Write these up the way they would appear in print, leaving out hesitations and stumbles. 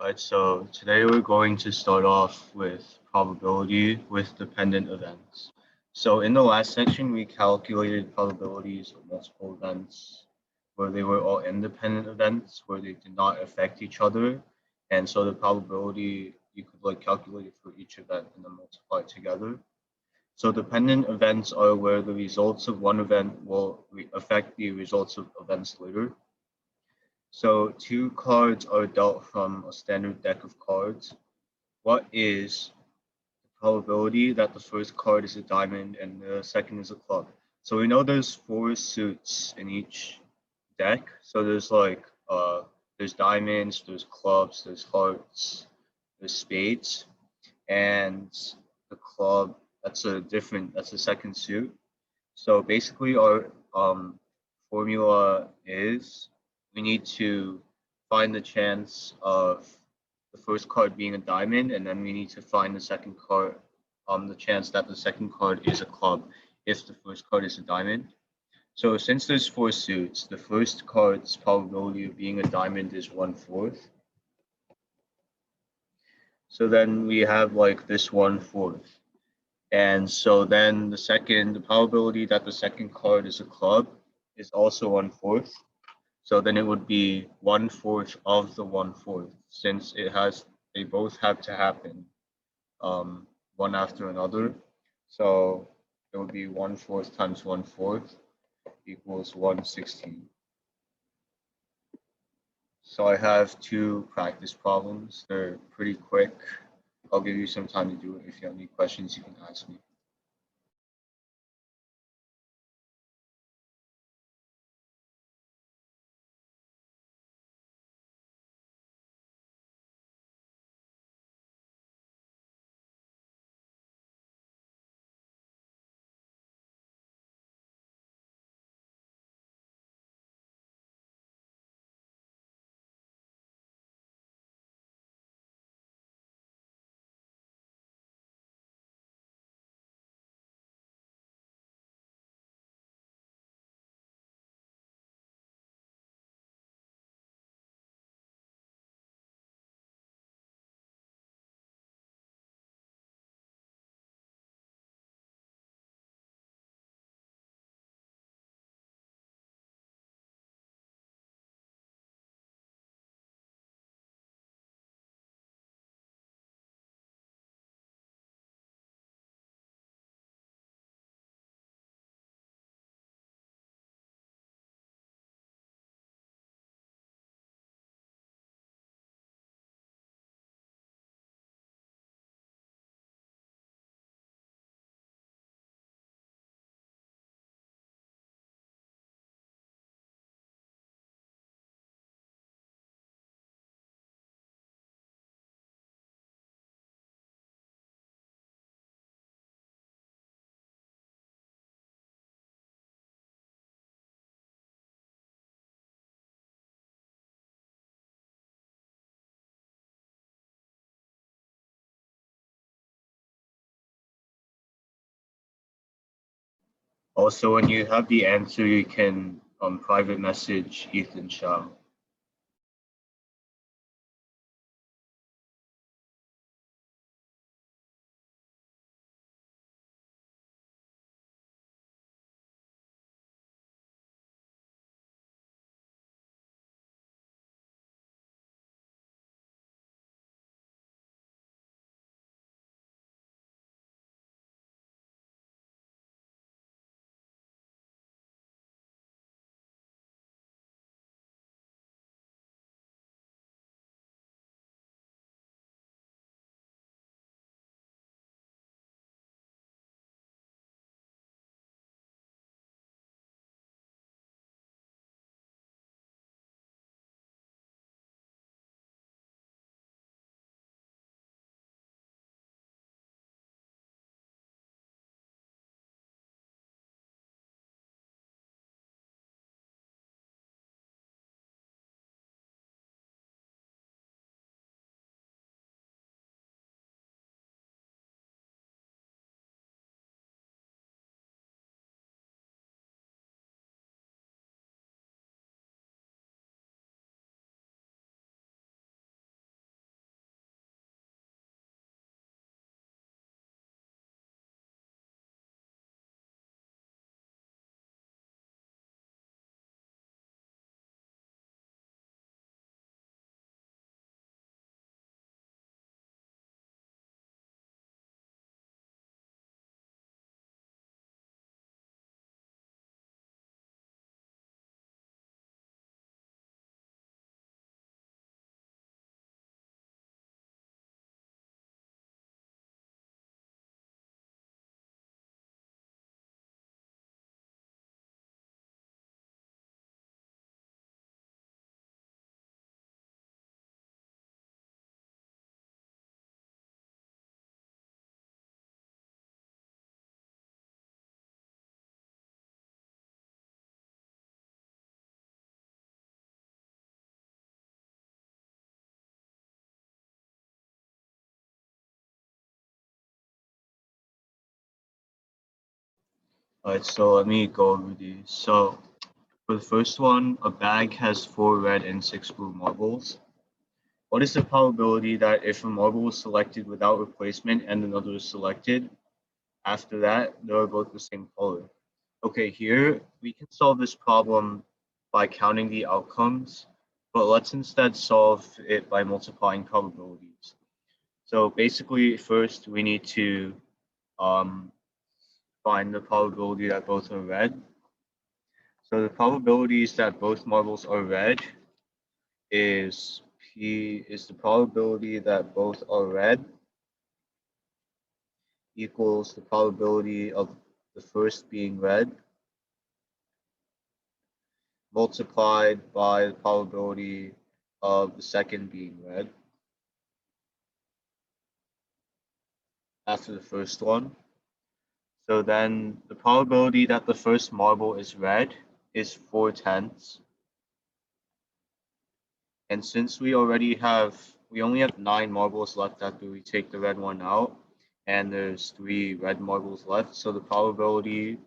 Alright, so today we're going to start off with probability with dependent events. So in the last section, we calculated probabilities of multiple events where they were all independent events, where they did not affect each other. And so the probability, you could calculate it for each event and then multiply it together. So dependent events are where the results of one event will affect the results of events later. So two cards are dealt from a standard deck of cards. What is the probability that the first card is a diamond and the second is a club? So we know there's 4 suits in each deck. So there's diamonds, there's clubs, there's hearts, there's spades, and the club, that's a second suit. So basically our formula is we need to find the chance of the first card being a diamond, and then we need to find the second card, the chance that the second card is a club if the first card is a diamond. So since there's 4 suits, the first card's probability of being a diamond is 1/4. So then we have this 1/4. And so then the probability that the second card is a club is also 1/4. So then it would be 1/4 of the 1/4, since they both have to happen one after another. So it would be 1/4 times 1/4 equals 1/16. So I have 2 practice problems. They're pretty quick. I'll give you some time to do it. If you have any questions, you can ask me. Also, when you have the answer, you can private message Ethan Xiao. All right, so let me go over these. So for the first one, a bag has 4 red and 6 blue marbles. What is the probability that if a marble is selected without replacement and another is selected, after that, they are both the same color? Okay, here we can solve this problem by counting the outcomes, but let's instead solve it by multiplying probabilities. So basically, first we need to um, find the probability that both are red. So the probabilities that both marbles are red is P is the probability that both are red equals the probability of the first being red multiplied by the probability of the second being red after the first one. So then the probability that the first marble is red is 4/10. And since we only have 9 marbles left after we take the red one out, and there's 3 red marbles left, so the probability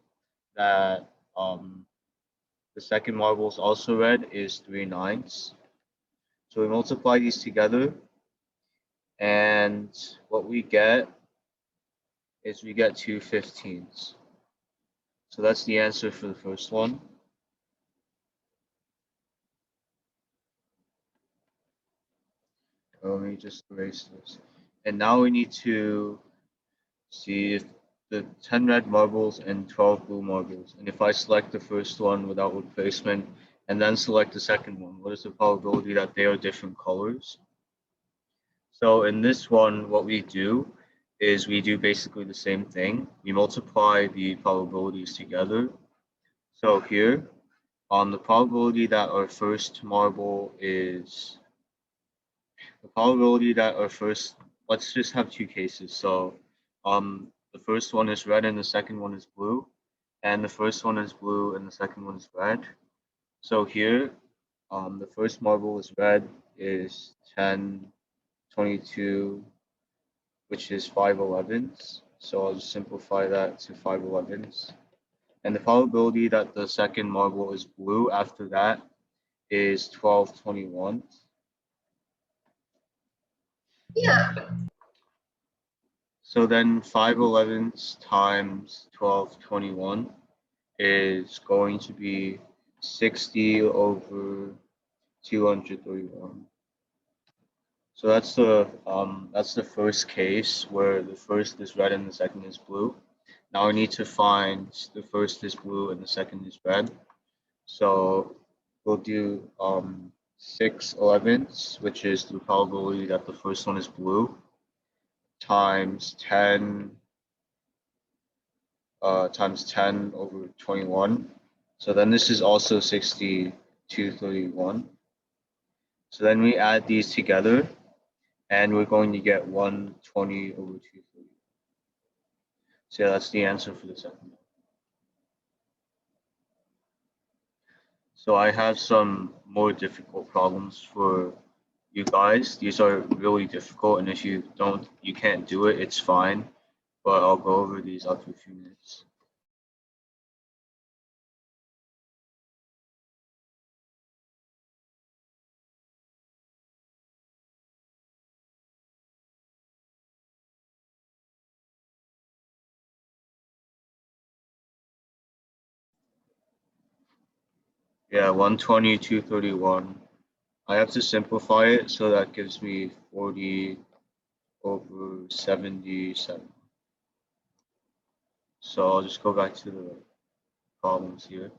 that the second marble is also red is 3/9. So we multiply these together, and what we get is we get 2/15. So that's the answer for the first one. Let me just erase this. And now we need to see if the 10 red marbles and 12 blue marbles. And if I select the first one without replacement and then select the second one, what is the probability that they are different colors? So in this one, what we do is we do basically the same thing. We multiply the probabilities together. So here, the probability that our first marble is the probability that our first, let's just have 2 cases. So the first one is red and the second one is blue, and the first one is blue and the second one is red. So here, the first marble is red is 10, 22, which is 5/11s. So I'll just simplify that to 5/11s. And the probability that the second marble is blue after that is 12/21. Yeah. So then 5/11s times 12/21 is going to be 60 over 231. So that's the first case where the first is red and the second is blue. Now we need to find the first is blue and the second is red. So we'll do 6/11s, which is the probability that the first one is blue, times 10 over 21. So then this is also 6231. So then we add these together, and we're going to get 120 over 230. So yeah, that's the answer for the second one. So I have some more difficult problems for you guys. These are really difficult, and if you can't do it, it's fine. But I'll go over these after a few minutes. Yeah, 120, 231. I have to simplify it, so that gives me 40 over 77. So I'll just go back to the problems here.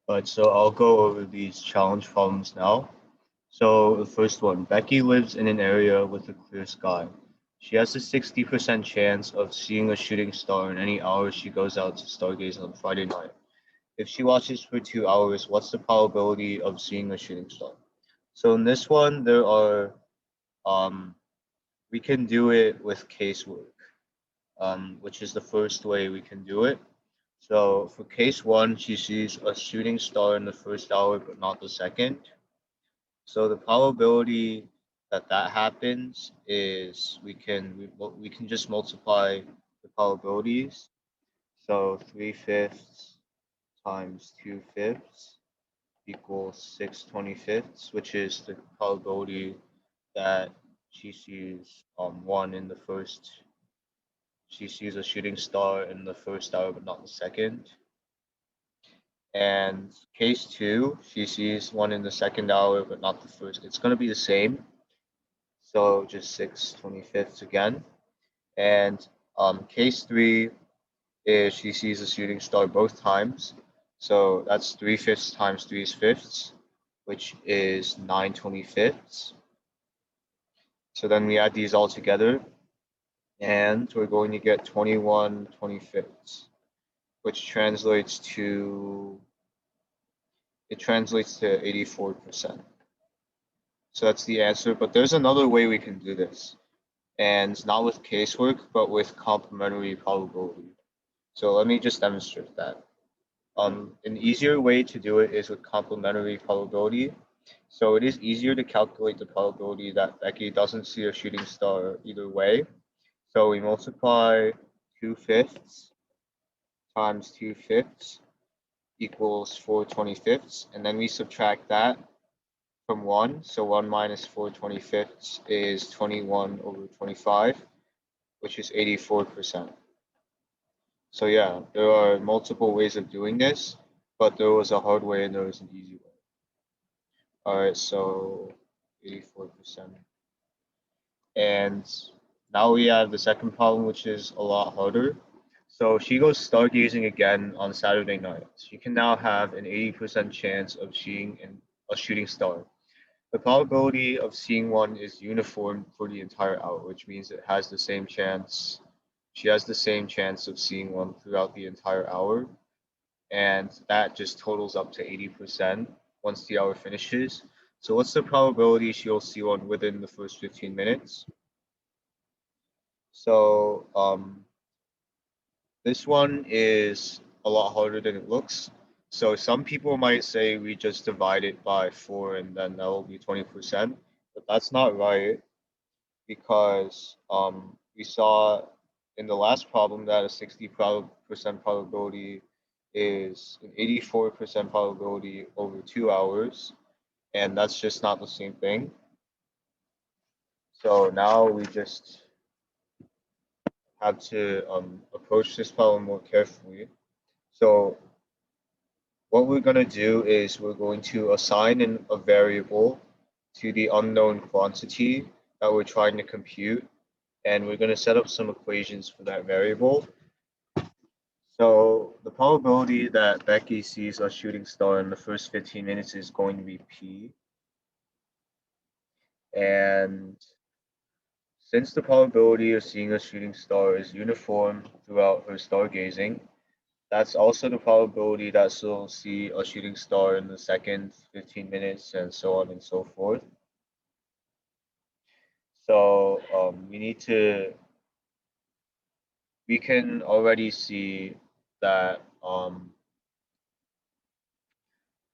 But so I'll go over these challenge problems now. So the first one, Becky lives in an area with a clear sky. She has a 60% chance of seeing a shooting star in any hour she goes out to stargaze on Friday night. If she watches for 2 hours, what's the probability of seeing a shooting star? So in this one, we can do it with casework, which is the first way we can do it. So for case one, she sees a shooting star in the first hour, but not the second. So the probability that that happens is we can just multiply the probabilities. So 3/5 times 2/5 equals 6/25, which is the probability that she sees one in the first. She sees a shooting star in the first hour, but not the second. And case two, she sees one in the second hour, but not the first. It's going to be the same. So just 6/25 again. And case three is she sees a shooting star both times. So that's 3/5 times 3/5, which is 9/25. So then we add these all together, and we're going to get 21/25, which translates to 84%. So that's the answer. But there's another way we can do this, and not with casework, but with complementary probability. So let me just demonstrate that. An easier way to do it is with complementary probability. So it is easier to calculate the probability that Becky doesn't see a shooting star either way. So we multiply 2/5 times 2/5 equals 4/25, and then we subtract that from 1. So 1 minus 4/25 is 21/25, which is 84%. So yeah, there are multiple ways of doing this, but there was a hard way and there was an easy way. All right, so 84%. And now we have the second problem, which is a lot harder. So she goes stargazing again on Saturday night. She can now have an 80% chance of seeing a shooting star. The probability of seeing one is uniform for the entire hour, which means it has the same chance. She has the same chance of seeing one throughout the entire hour, and that just totals up to 80% once the hour finishes. So what's the probability she'll see one within the first 15 minutes? So this one is a lot harder than it looks. So some people might say we just divide it by 4 and then that will be 20%, but that's not right, because we saw in the last problem that a 60% probability is an 84% probability over 2 hours, and that's just not the same thing. So now we just have to approach this problem more carefully. So what we're going to do is we're going to assign a variable to the unknown quantity that we're trying to compute, and we're going to set up some equations for that variable. So the probability that Becky sees a shooting star in the first 15 minutes is going to be P. And since the probability of seeing a shooting star is uniform throughout her stargazing, that's also the probability that she'll see a shooting star in the second 15 minutes, and so on and so forth. So we can already see that,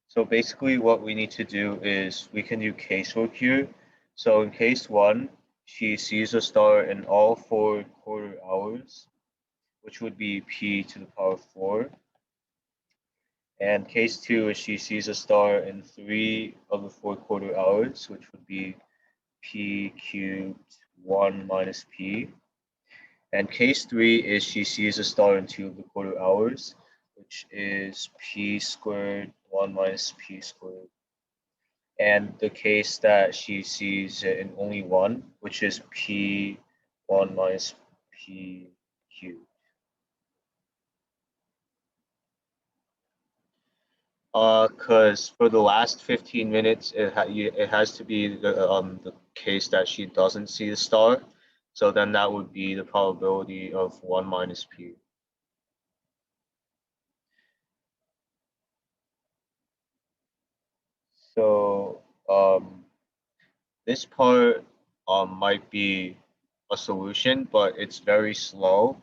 so basically what we need to do is we can do casework here. So in case one, she sees a star in all 4 quarter hours, which would be P to the power 4. And case two is she sees a star in 3 of the 4 quarter hours, which would be P cubed 1 minus P. And case three is she sees a star in 2 of the quarter hours, which is P squared 1 minus P squared. And the case that she sees it in only one, which is P 1 minus P cubed. Because for the last 15 minutes, it has to be the case that she doesn't see the star. So then that would be the probability of 1 minus p. So this part might be a solution, but it's very slow.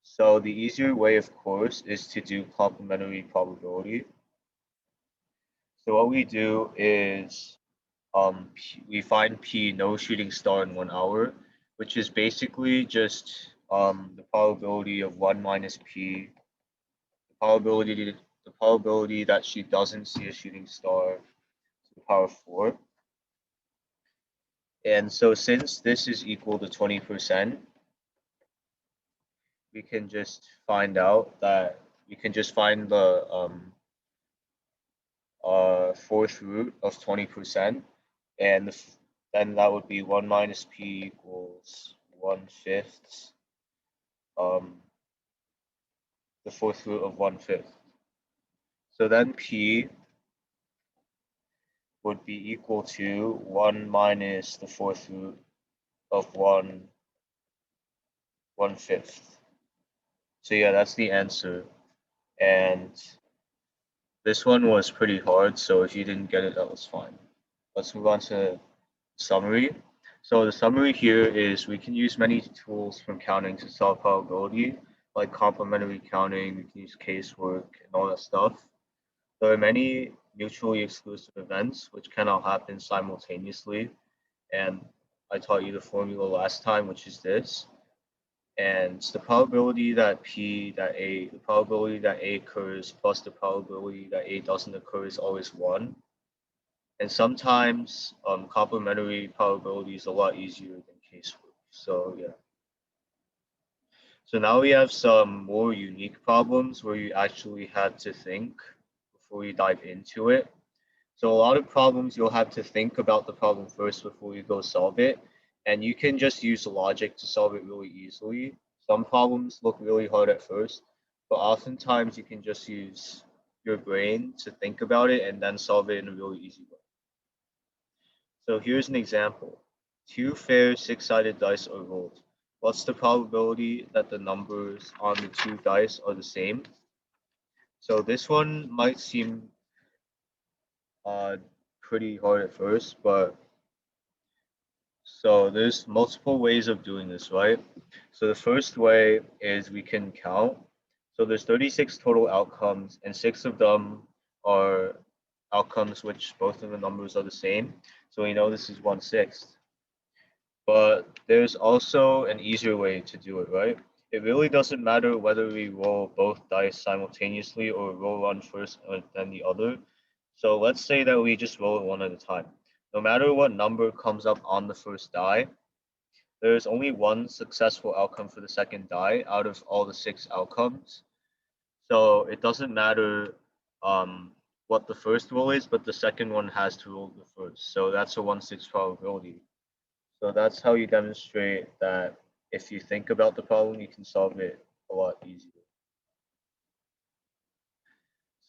So the easier way, of course, is to do complementary probability. So what we do is we find P no shooting star in 1 hour, which is basically just the probability of 1 minus P, the probability that she doesn't see a shooting star to the power 4. And so since this is equal to 20%, we can just find out that we can just find the fourth root of 20%, and then that would be 1 minus p equals 1/5, the fourth root of 1/5. So then p would be equal to 1 minus the fourth root of 1/5. So yeah, that's the answer. And this one was pretty hard, so if you didn't get it, that was fine. Let's move on to summary. So the summary here is we can use many tools from counting to solve probability, like complementary counting, we can use casework and all that stuff. There are many mutually exclusive events which cannot happen simultaneously. And I taught you the formula last time, which is this. And the probability that the probability that A occurs plus the probability that A doesn't occur is always 1. And sometimes complementary probability is a lot easier than casework. So yeah. So now we have some more unique problems where you actually had to think before we dive into it. So a lot of problems you'll have to think about the problem first before you go solve it. And you can just use logic to solve it really easily. Some problems look really hard at first, but oftentimes you can just use your brain to think about it and then solve it in a really easy way. So here's an example. 2 fair 6-sided dice are rolled. What's the probability that the numbers on the 2 dice are the same? So this one might seem pretty hard at first, but so there's multiple ways of doing this, right? So the first way is we can count. So there's 36 total outcomes, and 6 of them are outcomes which both of the numbers are the same. So we know this is 1/6. But there's also an easier way to do it, right? It really doesn't matter whether we roll both dice simultaneously or roll one first and then the other. So let's say that we just roll it one at a time. No matter what number comes up on the first die, there's only one successful outcome for the second die out of all the 6 outcomes. So it doesn't matter what the first roll is, but the second one has to roll the first. So that's a 1/6 probability. So that's how you demonstrate that if you think about the problem, you can solve it a lot easier.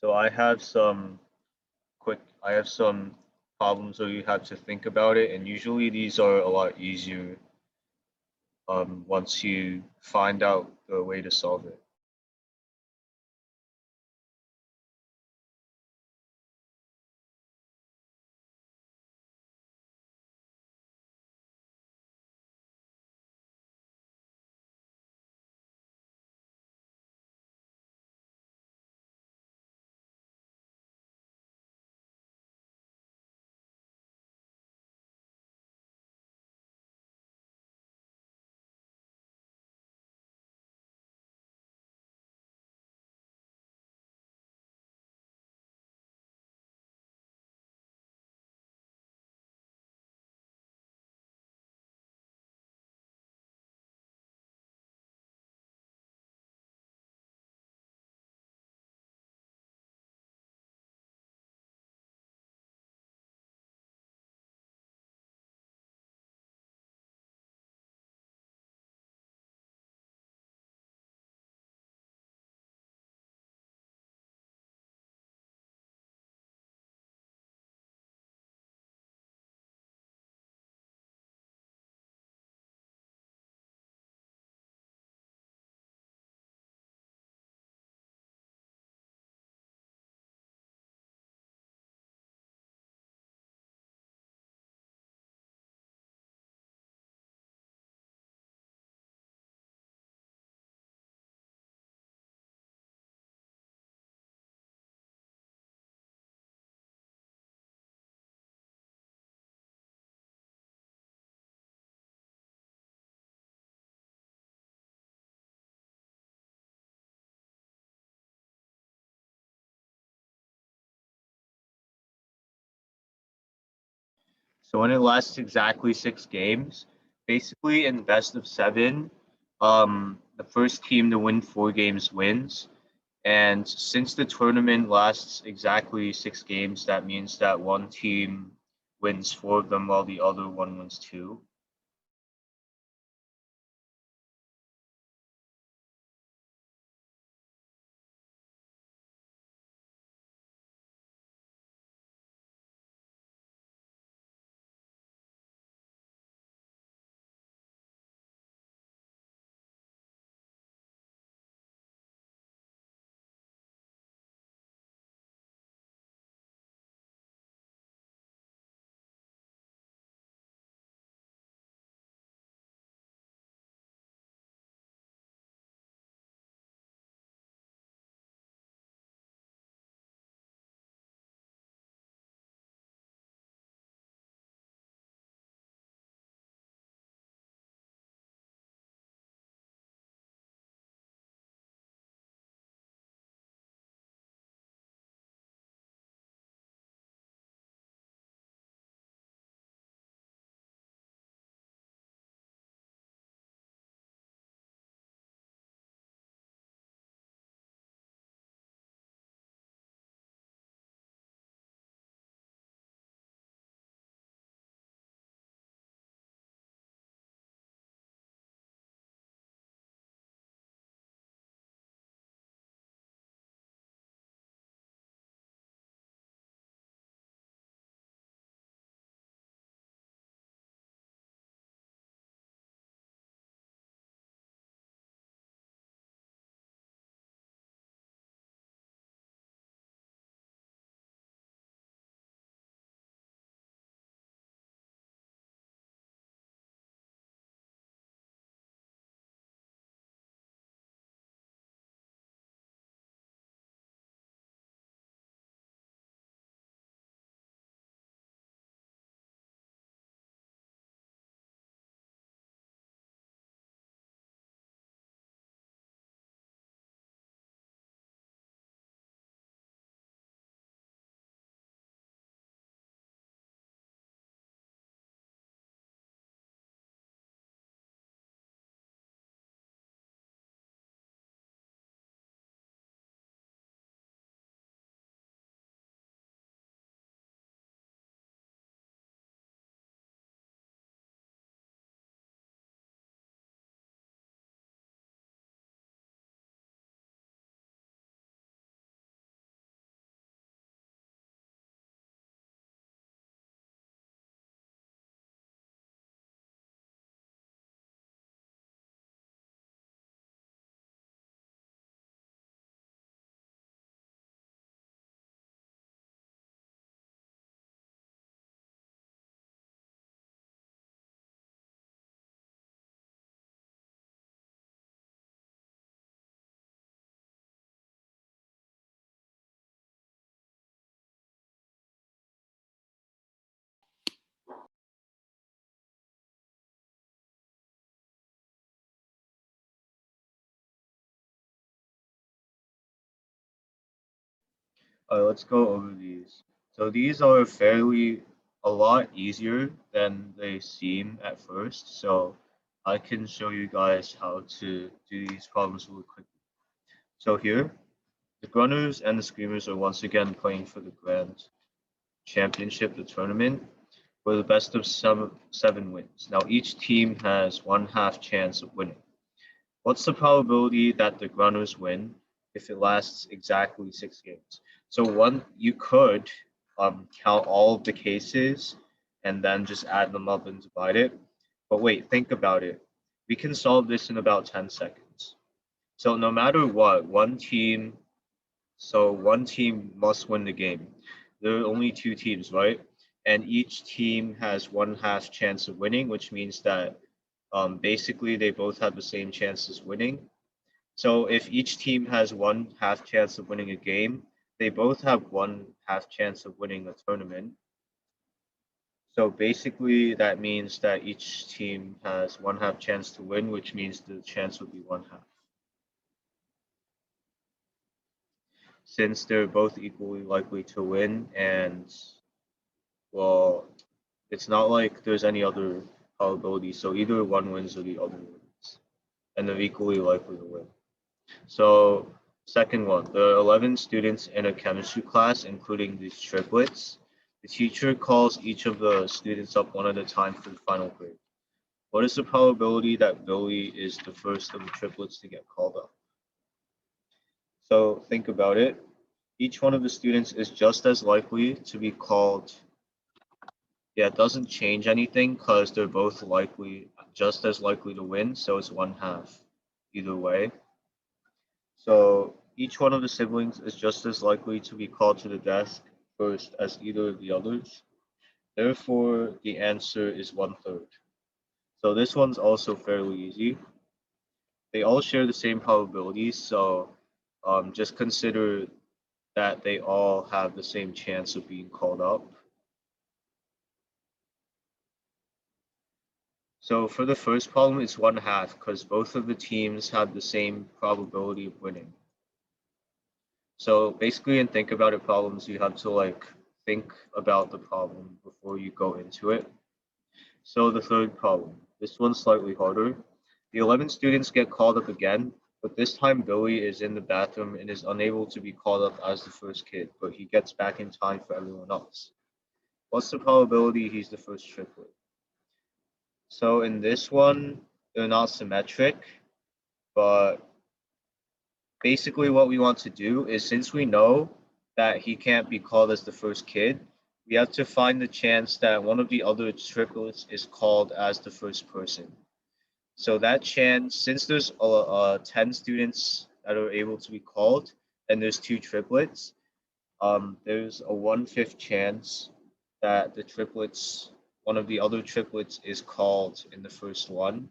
So I have some problems where you have to think about it, and usually these are a lot easier once you find out the way to solve it. So when it lasts exactly 6 games, basically in best of 7, the first team to win 4 games wins. And since the tournament lasts exactly 6 games, that means that one team wins 4 of them while the other one wins 2. Let's go over these. So these are fairly a lot easier than they seem at first. So I can show you guys how to do these problems really quickly. So here, the Grunners and the Screamers are once again playing for the Grand Championship, the tournament, where the best of 7 wins. Now each team has 1/2 chance of winning. What's the probability that the Grunners win if it lasts exactly 6 games? So you could count all of the cases and then just add them up and divide it. But wait, think about it. We can solve this in about 10 seconds. So no matter what, one team must win the game. There are only 2 teams, right? And each team has 1/2 chance of winning, which means that basically they both have the same chances winning. So if each team has 1/2 chance of winning a game, they both have 1/2 chance of winning the tournament. So basically that means that each team has 1/2 chance to win, which means the chance would be 1/2. Since they're both equally likely to win and, well, It's not like there's any other probability. So either one wins or the other wins, and they're equally likely to win. So second one, there are 11 students in a chemistry class, including these triplets. The teacher calls each of the students up one at a time for the final grade. What is the probability that Billy is the first of the triplets to get called up? So think about it. Each one of the students is just as likely to be called. Yeah, it doesn't change anything because they're both just as likely to win. So it's 1/2 either way. So each one of the siblings is just as likely to be called to the desk first as either of the others. Therefore, the answer is 1/3. So this one's also fairly easy. They all share the same probabilities, so just consider that they all have the same chance of being called up. So for the first problem, it's 1/2 because both of the teams have the same probability of winning. So basically in think about it problems, you have to like think about the problem before you go into it. So the third problem, this one's slightly harder. The 11 students get called up again, but this time Billy is in the bathroom and is unable to be called up as the first kid, but he gets back in time for everyone else. What's the probability he's the first triplet? So in this one, they're not symmetric, but basically what we want to do is, since we know that he can't be called as the first kid, we have to find the chance that one of the other triplets is called as the first person. So that chance, since there's 10 students that are able to be called and there's 2 triplets, there's a 1/5 chance that one of the other triplets is called in the first one.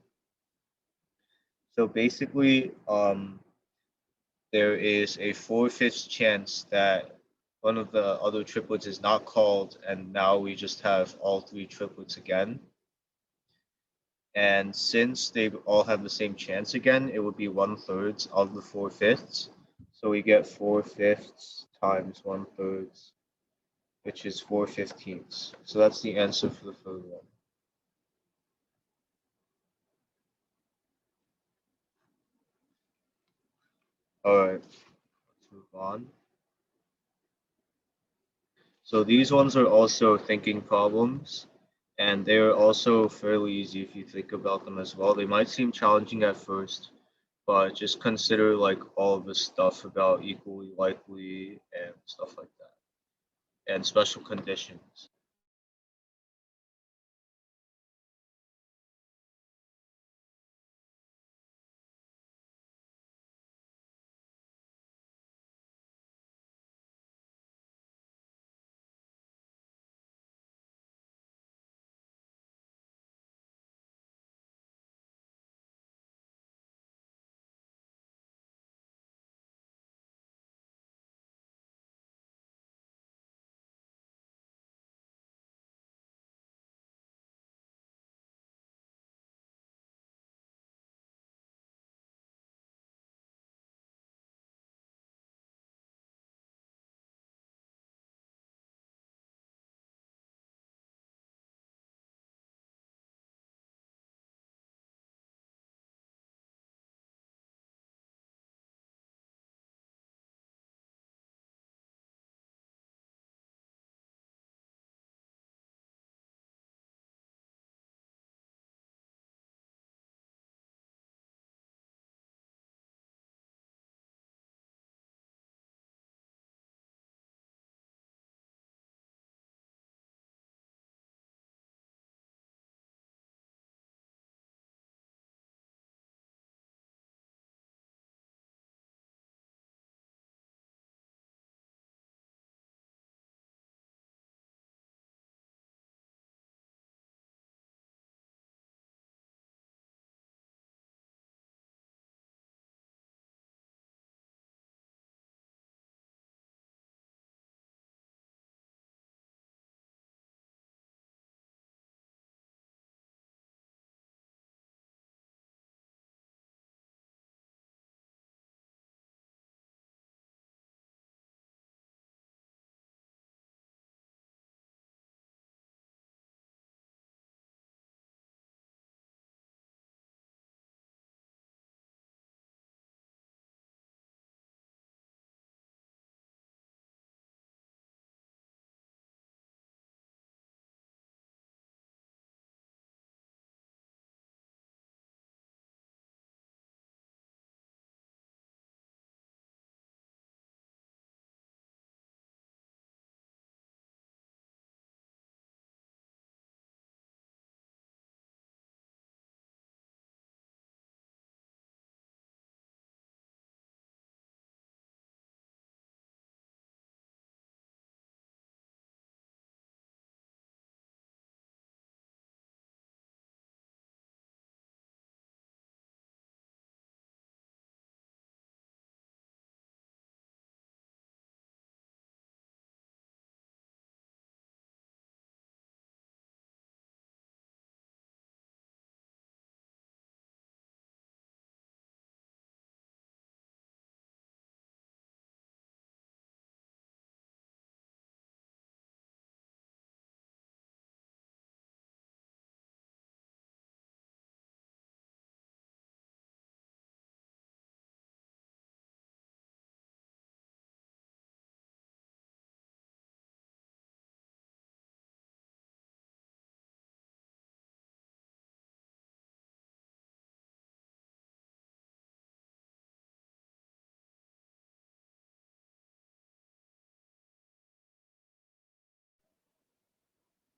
So basically, there is a 4/5 chance that one of the other triplets is not called, and now we just have all 3 triplets again. And since they all have the same chance again, it would be 1/3 of the 4/5. So we get 4/5 times 1/3, which is 4/15. So that's the answer for the third one. All right, let's move on. So these ones are also thinking problems, and they are also fairly easy if you think about them as well. They might seem challenging at first, but just consider like all of the stuff about equally likely and stuff like that, and special conditions.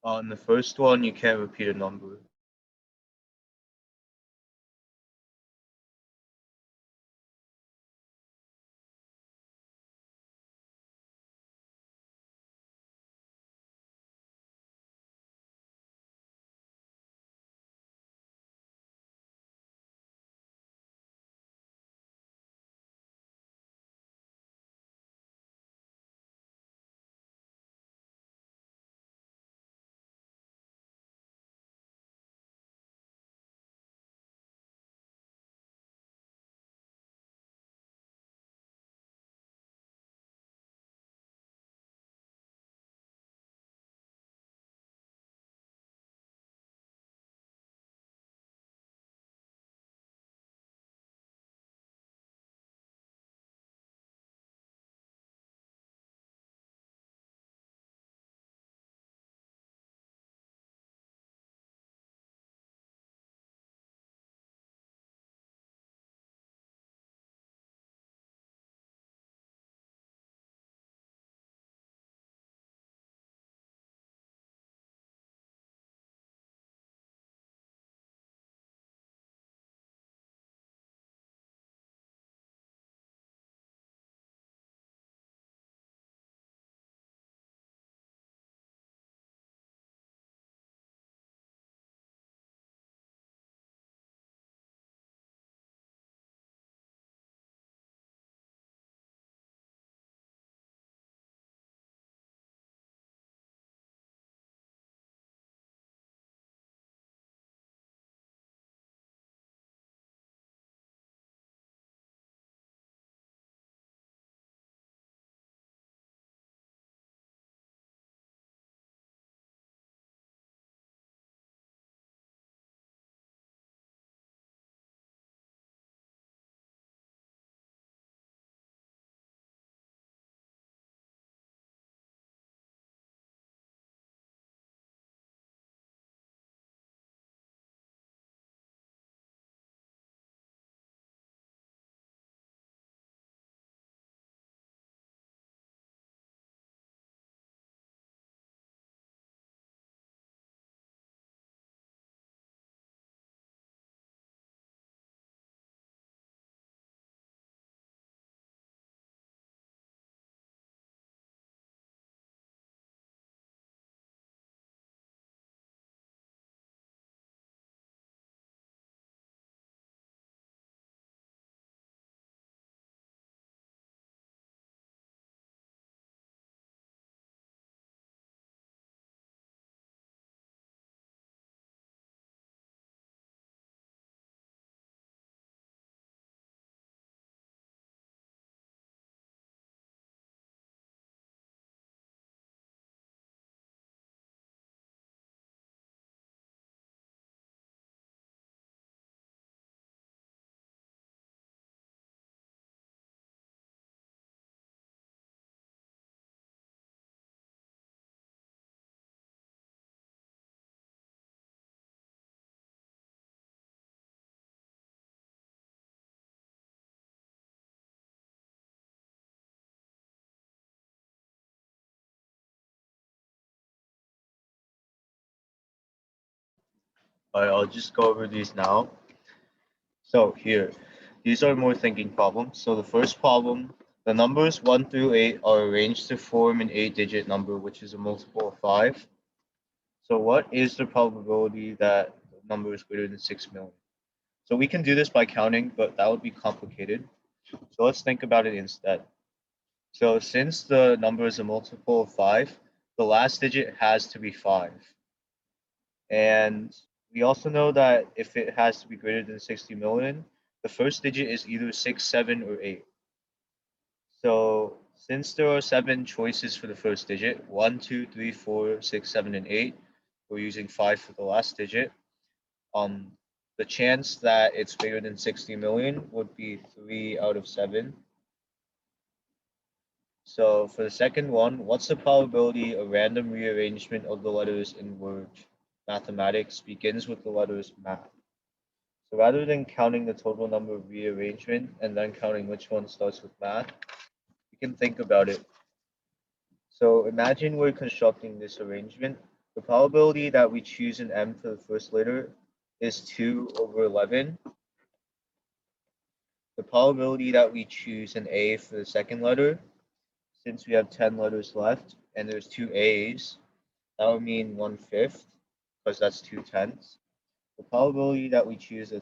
On the first one, you can't repeat a number. All right, I'll just go over these now. So here, these are more thinking problems. So the first problem, the numbers 1 through 8 are arranged to form an 8-digit number, which is a multiple of 5. So what is the probability that the number is greater than 6 million? So we can do this by counting, but that would be complicated. So let's think about it instead. So since the number is a multiple of 5, the last digit has to be 5. And we also know that if it has to be greater than 60 million, the first digit is either 6, 7, or 8. So since there are 7 choices for the first digit, 1, 2, 3, 4, 6, 7, and 8, we're using 5 for the last digit. The chance that it's bigger than 60 million would be 3 out of 7. So for the second one, what's the probability a random rearrangement of the letters in word mathematics begins with the letters math? So rather than counting the total number of rearrangement and then counting which one starts with math, you can think about it. So imagine we're constructing this arrangement. The probability that we choose an M for the first letter is 2/11. The probability that we choose an A for the second letter, since we have 10 letters left and there's two A's, that would mean 1/5, because that's 2/10. The probability that we choose a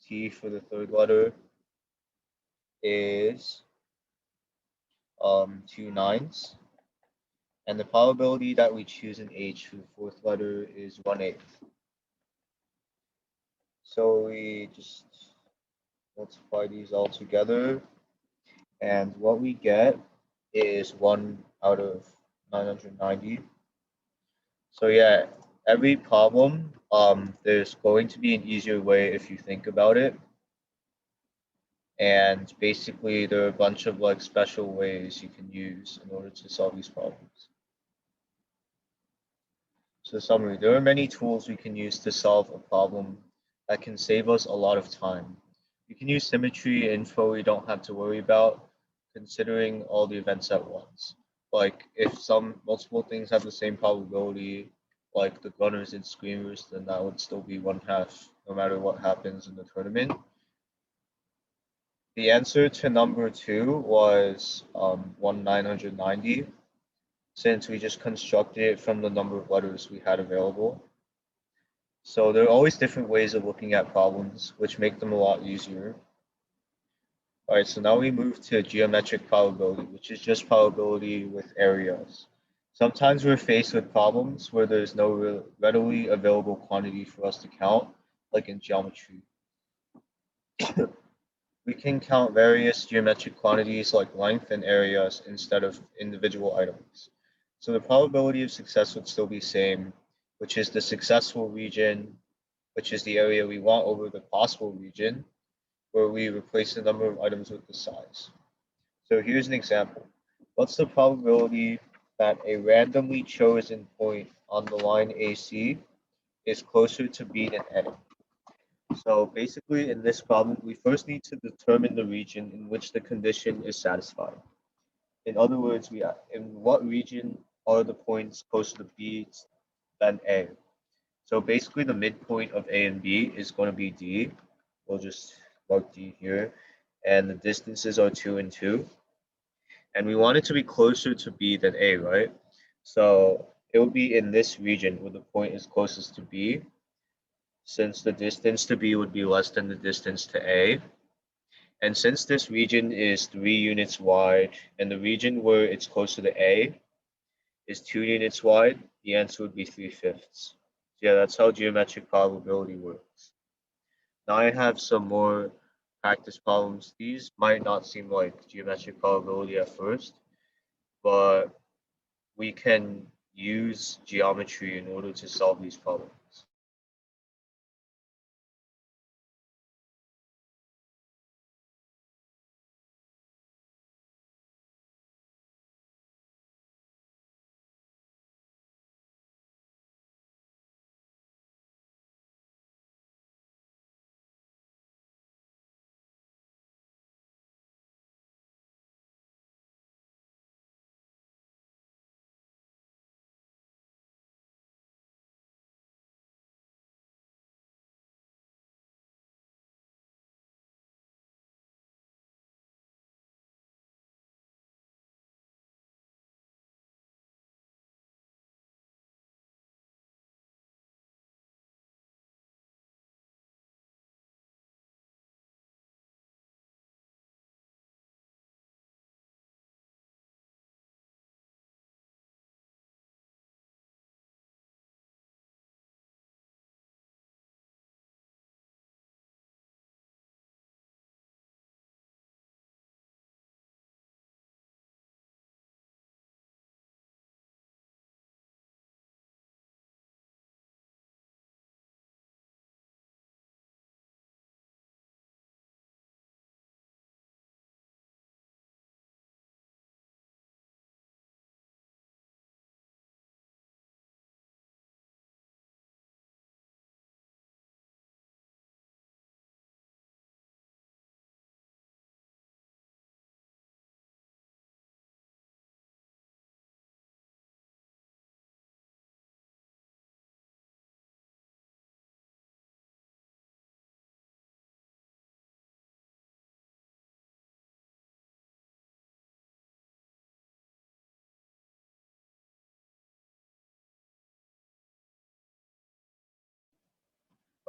T for the third letter is 2/9. And the probability that we choose an H for the fourth letter is 1/8. So we just multiply these all together, and what we get is 1/990. So yeah, every problem, there's going to be an easier way if you think about it. And basically, there are a bunch of like special ways you can use in order to solve these problems. So summary, there are many tools we can use to solve a problem that can save us a lot of time. You can use symmetry info you don't have to worry about considering all the events at once. Like if some multiple things have the same probability, like the gunners and screamers, then that would still be 1/2 no matter what happens in the tournament. The answer to number 2 was 1/990, since we just constructed it from the number of letters we had available. So there are always different ways of looking at problems, which make them a lot easier. All right, so now we move to geometric probability, which is just probability with areas. Sometimes we're faced with problems where there's no readily available quantity for us to count, like in geometry. We can count various geometric quantities like length and areas instead of individual items. So the probability of success would still be same, which is the successful region, which is the area we want, over the possible region, where we replace the number of items with the size. So here's an example. What's the probability that a randomly chosen point on the line AC is closer to B than A? So basically in this problem, we first need to determine the region in which the condition is satisfied. In other words, in what region are the points closer to B than A? So basically the midpoint of A and B is going to be D. We'll just mark D here. And the distances are 2 and 2. And we want it to be closer to B than A, right? So it will be in this region where the point is closest to B, since the distance to B would be less than the distance to A. And since this region is 3 units wide and the region where it's closer to A is 2 units wide, the answer would be 3/5. So yeah, that's how geometric probability works. Now I have some more practice problems. These might not seem like geometric probability at first, but we can use geometry in order to solve these problems.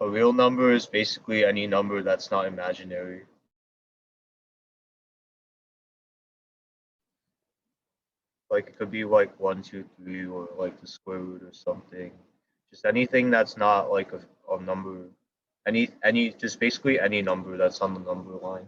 A real number is basically any number that's not imaginary. Like it could be like 1, 2, 3, or like the square root or something. Just anything that's not like a number. Just basically any number that's on the number line.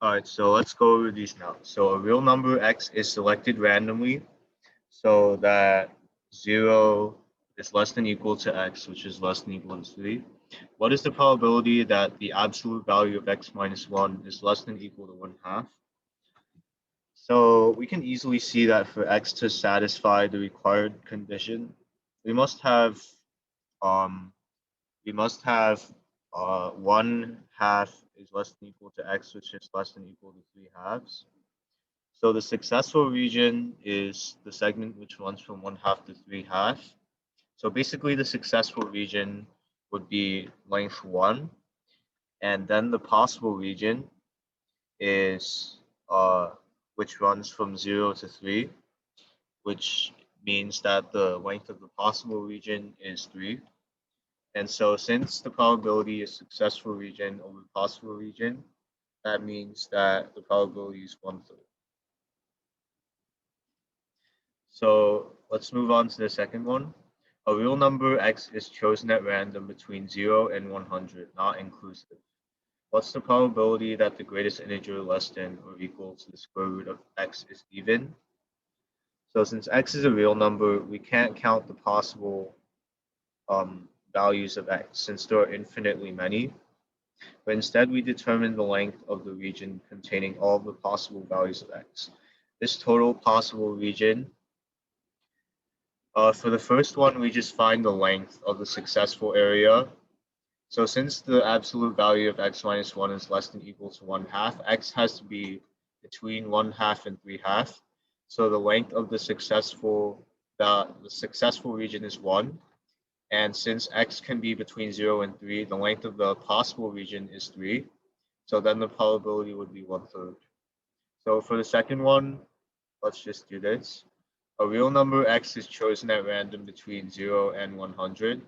All right, so let's go over these now. So a real number x is selected randomly so that 0 is less than equal to x, which is less than equal to 3, what is the probability that the absolute value of x minus 1 is less than equal to 1/2? So we can easily see that for x to satisfy the required condition, we must have 1/2 is less than equal to x, which is less than equal to 3/2. So the successful region is the segment which runs from 1/2 to 3/2. So basically the successful region would be length 1, and then the possible region is which runs from 0 to 3, which means that the length of the possible region is 3. And so since the probability is successful region over possible region, that means that the probability is 1/3. So let's move on to the second one. A real number x is chosen at random between 0 and 100, not inclusive. What's the probability that the greatest integer less than or equal to the square root of x is even? So since x is a real number, we can't count the possible values of x since there are infinitely many. But instead, we determine the length of the region containing all of the possible values of x. This total possible region, for the first one, we just find the length of the successful area. So since the absolute value of x minus 1 is less than equal to 1/2, x has to be between 1/2 and 3/2. So the length of the successful region is 1. And since x can be between 0 and 3, the length of the possible region is 3. So then the probability would be 1/3. So for the second one, let's just do this. A real number x is chosen at random between 0 and 100,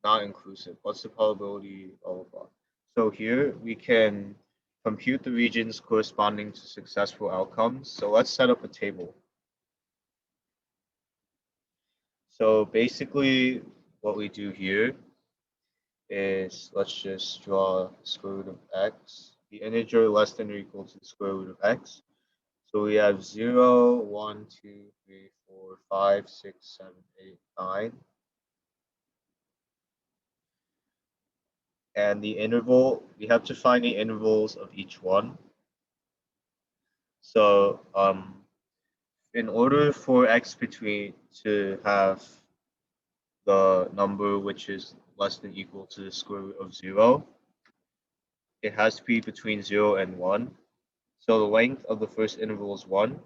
not inclusive. What's the probability of blah? So here we can compute the regions corresponding to successful outcomes. So let's set up a table. So basically what we do here is let's just draw the square root of x, the integer less than or equal to the square root of x. So we have 0, 1, 2, 3, 4, 5, 6, 7, 8, 9. And the interval, we have to find the intervals of each one. So in order for x to have the number which is less than equal to the square root of 0, it has to be between 0 and 1. So the length of the first interval is 1.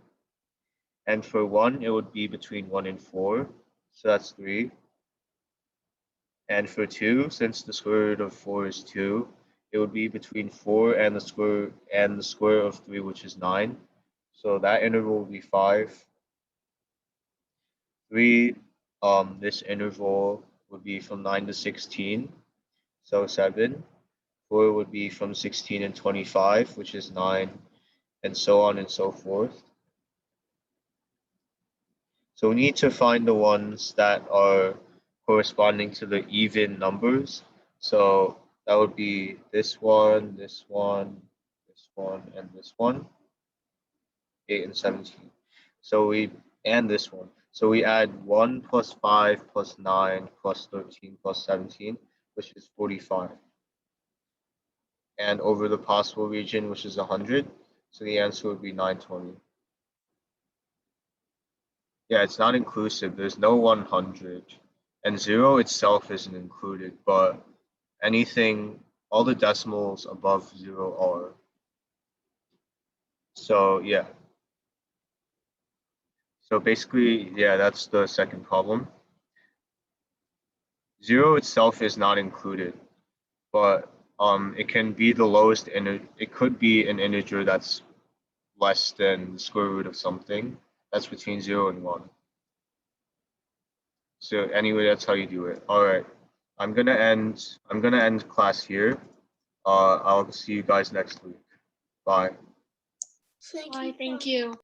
And for 1, it would be between 1 and 4. So that's 3. And for 2, since the square root of 4 is 2, it would be between 4 and the square of 3, which is 9. So that interval would be 5. 3, this interval would be from 9 to 16, so 7. 4 would be from 16 and 25, which is 9, and so on and so forth. So we need to find the ones that are corresponding to the even numbers. So that would be this one, this one, this one, and this one, 8 and 17. And this one. So we add 1 plus 5 plus 9 plus 13 plus 17, which is 45. And over the possible region, which is 100, so the answer would be 920. Yeah, it's not inclusive. There's no 100. And 0 itself isn't included, but anything, all the decimals above 0 are. So yeah. So basically, yeah, that's the second problem. 0 itself is not included, but it can be the lowest it could be an integer that's less than the square root of something. That's between 0 and 1. So anyway, that's how you do it. All right. I'm gonna end class here. I'll see you guys next week. Bye. Thank you.